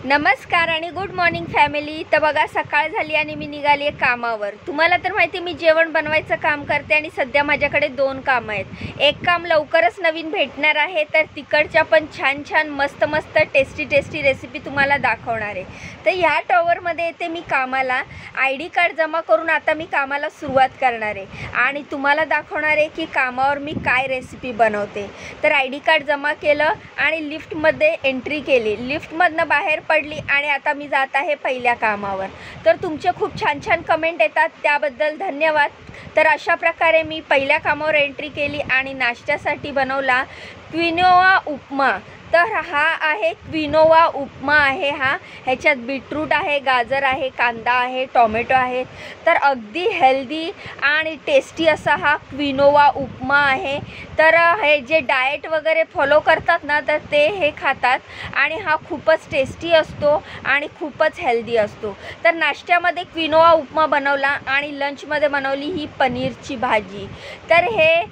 नमस्कार आणि good morning family. तर बघा सकाळ झाली आणि मी निघाली आहे कामावर। तुम्हाला तर माहिती मी जेवण बनवायचं काम करते आणि सध्या माझ्याकडे दोन काम आहेत। एक काम लवकरच नवीन भेटणार आहे, तर तिकडच्या पण छान छान मस्त मस्त टेस्टी रेसिपी तुम्हाला दाखवणार आहे। तर ह्या टॉवरमध्ये येते मी कामाला, ID कार्ड जमा करून आता मी कामाला सुरुवात करणार आहे आणि तुम्हाला दाखवणार आहे की कामावर मी काय रेसिपी बनवते। तर ID कार्ड जमा केलं आणि लिफ्टमध्ये एंट्री केली, लिफ्टमधनं बाहेर पडली आणि आता मी जात आहे पहिल्या कामावर। तर तुमचे खूप छान छान कमेंट येतात, त्याबद्दल धन्यवाद। तर अशा प्रकारे मी पहिल्या कामावर एंट्री केली आणि नाश्त्यासाठी बनवला क्विनोआ उपमा। तर हा आहे क्विनोआ उपमा आहे ह्याच्यात बीटरूट आहे, गाजर आहे, कांदा आहे, टोमॅटो आहे। तर अगदी हेल्दी आणि टेस्टी असा हा क्विनोआ उपमा आहे। तर हे जे डाएट वगैरे फॉलो करतात ना, तर ते हे खातात आणि हा खूपच टेस्टी असतो आणि खूपच हेल्दी असतो। तर नाश्त्यामध्ये क्विनोआ उपमा बनवला आणि लंचमध्ये बनवली ही पनीरची भाजी। तर हे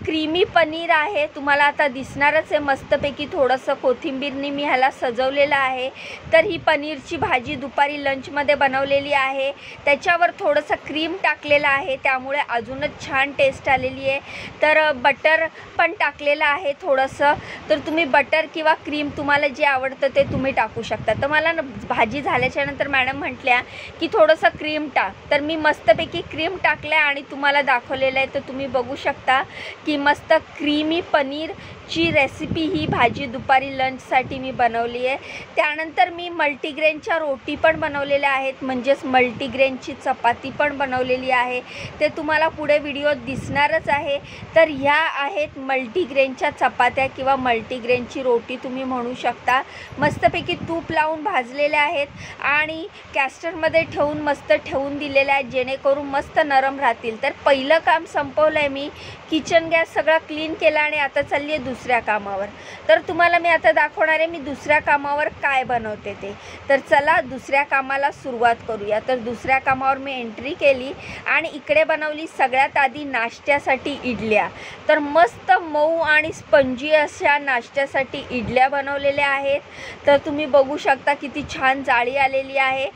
क्रीमी पनीर आहे, तुम्हाला आता दिसणारच आहे मस्तपैकी। थोडंसं कोथिंबीरनी मी ह्याला सजवलेलं आहे। तर ही पनीरची भाजी दुपारी लंचमध्ये बनवलेली आहे, त्याच्यावर थोडंसं क्रीम टाकलेलं आहे, त्यामुळे अजूनच छान टेस्ट आलेली आहे। तर बटर पण टाकलेलं आहे थोडंसं। तर तुम्ही बटर किंवा क्रीम तुम्हाला जे आवडतं ते तुम्ही टाकू शकता। तर मला भाजी झाल्याच्यानंतर मॅडम म्हटल्या की थोडंसं क्रीम टाक, तर मी मस्तपैकी क्रीम टाकलं आणि तुम्हाला दाखवलेलं आहे। तर तुम्ही बघू शकता की मस्त क्रीमी पनीरची रेसिपी ही भाजी दुपारी लंचसाठी मी बनवली आहे। त्यानंतर मी मल्टीग्रेनच्या रोटी पण बनवलेल्या आहेत, म्हणजेच मल्टीग्रेनची चपाती पण बनवलेली आहे, ते तुम्हाला पुढे व्हिडिओत दिसणारच आहे। तर ह्या आहेत मल्टीग्रेनच्या चपात्या किंवा मल्टीग्रेनची रोटी तुम्ही म्हणू शकता। मस्तपैकी तूप लावून भाजलेल्या आहेत आणि कॅस्टरमध्ये ठेवून मस्त ठेवून दिलेल्या आहेत, जेणेकरून मस्त नरम राहतील। तर पहिलं काम संपवलं आहे मी, किचन गॅस सगळा क्लीन केला आणि आता चालली आहे दुसऱ्या कामावर। तर तुम्हाला मी आता दाखवणार आहे मी दुसऱ्या कामावर काय बनवते ते। तर चला दुसऱ्या कामाला सुरुवात करूया। तर दुसऱ्या कामावर मी एंट्री केली आणि इकडे बनवली सगळ्यात आधी नाश्त्यासाठी इडल्या। तर मस्त मऊ आणि स्पंजी अशा नाश्त्यासाठी इडल्या बनवलेल्या आहेत। तर तुम्ही बघू शकता किती छान जाळी आलेली आहे।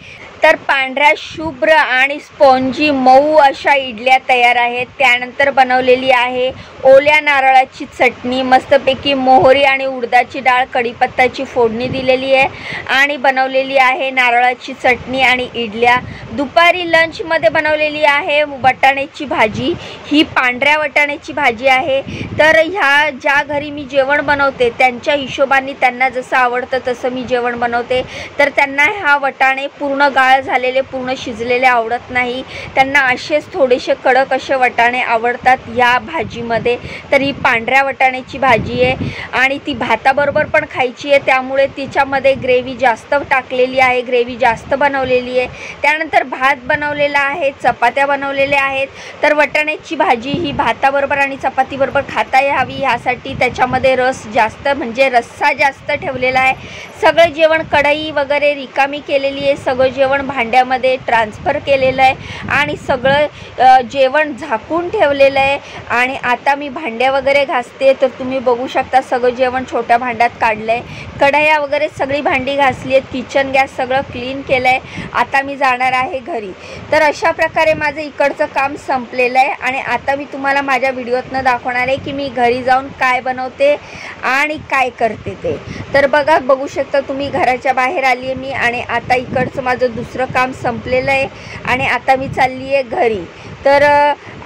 तर पांढऱ्या शुभ्र आणि स्पॉन्जी मऊ अशा इडल्या तयार आहेत। त्यानंतर बनवलेली आहे ओल्या नारळाची चटणी, मस्तपैकी मोहरी आणि उडदाची डाळ कढीपत्त्याची फोडणी दिलेली आहे आणि बनवलेली आहे नारळाची चटणी आणि इडल्या। दुपारी लंचमध्ये बनवलेली आहे वाटाण्याची भाजी, ही पांढऱ्या वाटाण्याची भाजी आहे। तर ह्या ज्या घरी मी जेवण बनवते त्यांच्या हिशोबाने त्यांना जसं आवडतं तसं मी जेवण बनवते। तर त्यांना हा वाटाणे पूर्ण गाळ झालेले पूर्ण शिजलेले आवडत नाही, त्यांना असेच थोडेसे कडक असे वाटाणे आवडतात या भाजीमध्ये। तर ही पांढऱ्या वाटाण्याची भाजी आहे आणि ती भाताबरोबर पण खायची आहे, त्यामुळे तिच्यामध्ये ग्रेव्ही जास्त टाकलेली आहे, ग्रेव्ही जास्त बनवलेली आहे। त्यानंतर भात बनवलेला आहे, चपात्या बनवलेल्या आहेत। तर वाटाण्याची भाजी ही भाताबरोबर आणि चपातीबरोबर खाता यावी ह्यासाठी त्याच्यामध्ये रस जास्त म्हणजे रस्सा जास्त ठेवलेला आहे। सगळं जेवण कढई वगैरे रिकामी केलेली आहे, सगळं जेवण भांड्यामध्ये ट्रान्सफर केलेलं आहे आणि सगळं जेवण झाकून ठेवलेलं आहे। आणि आता मी भांड्या वगैरे घासते। तर तुम्ही बघू शकता सगळं जेवण छोट्या भांड्यात काढलं आहे, कढया वगैरे सगळी भांडी घासली आहेत, किचन गॅस सगळं क्लीन केलं आहे। आता मी जाणार आहे घरी। तर अशा प्रकारे माझं इकडचं काम संपलेलं आहे आणि आता मी तुम्हाला माझ्या व्हिडिओतनं दाखवणार आहे की मी घरी जाऊन काय बनवते आणि काय करते ते। तर बघू शकता तुम्ही घराच्या बाहेर आली आहे मी आणि आता इकडचं माझं दुसरं काम संपलेलं आहे आणि आता मी चालली आहे घरी। तर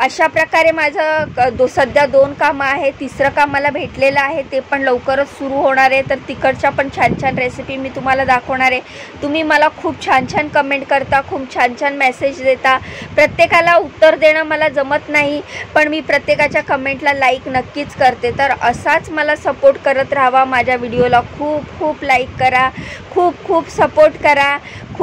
अशा प्रकारे माझं सध्या दोन कामं आहे, तिसरं काम मला भेटलेलं आहे, ते पण लवकरच सुरू होणार आहे। तर तिकडच्या पण छान छान रेसिपी मी तुम्हाला दाखवणार आहे। तुम्ही मला खूप छान छान कमेंट करता, खूप छान छान मेसेज देता, प्रत्येकाला उत्तर देणं मला जमत नाही, पण मी प्रत्येकाच्या कमेंटला लाईक नक्कीच करते। तर असाच मला सपोर्ट करत राहावा, माझ्या व्हिडिओला खूप खूप लाईक करा, खूप खूप सपोर्ट करा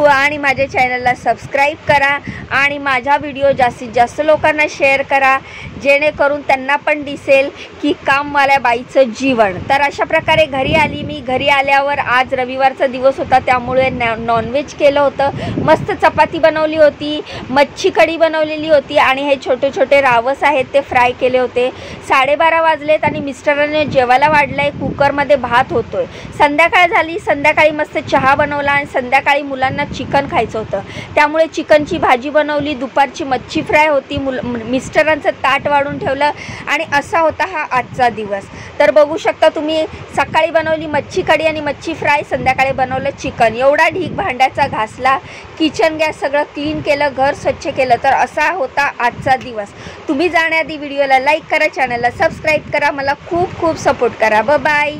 आणि माझ्या चॅनलला सबस्क्राईब करा आणि माझा व्हिडिओ जास्तीत जास्त लोकांना शेअर करा, जेणेकरून त्यांना पण दिसेल की कामवाल्या बाईचं जीवन. तर अशा प्रकारे घरी आली मी. घरी आल्यावर आज रविवारचा दिवस होता, त्यामुळे नॉनव्हेज केलं होतं. मस्त चपाती बनवली होती, मच्छी कढी बनवलेली होती आणि हे छोटे छोटे रावस आहेत ते फ्राय केले होते. 12:30 वाजलेत आणि मिस्टरांनी जेवायला वाढलंय. कुकरमध्ये भात होतोय. संध्याकाळ झाली. संध्याकाळी मस्त चहा बनवला आणि संध्याकाळी मुलांना चिकन खायचं होतं, त्यामुळे चिकनची भाजी बनवली. दुपारची मच्छी फ्राय होती. मिस्टरांचं ताट वाढून ठेवलं आणि असा होता हा आजचा दिवस. तर बघू शकता तुम्ही, सकाळी बनवली मच्छी कढी आणि मच्छी फ्राय, संध्याकाळी बनवलं चिकन. एवढा ढीग भांड्याचा घासला, किचन गॅस सगळं क्लीन केलं, घर स्वच्छ केलं. तर असा होता आजचा दिवस. तुम्ही जाण्याआधी व्हिडिओला लाईक करा, चॅनलला सबस्क्राईब करा, मला खूप खूप सपोर्ट करा. बाय.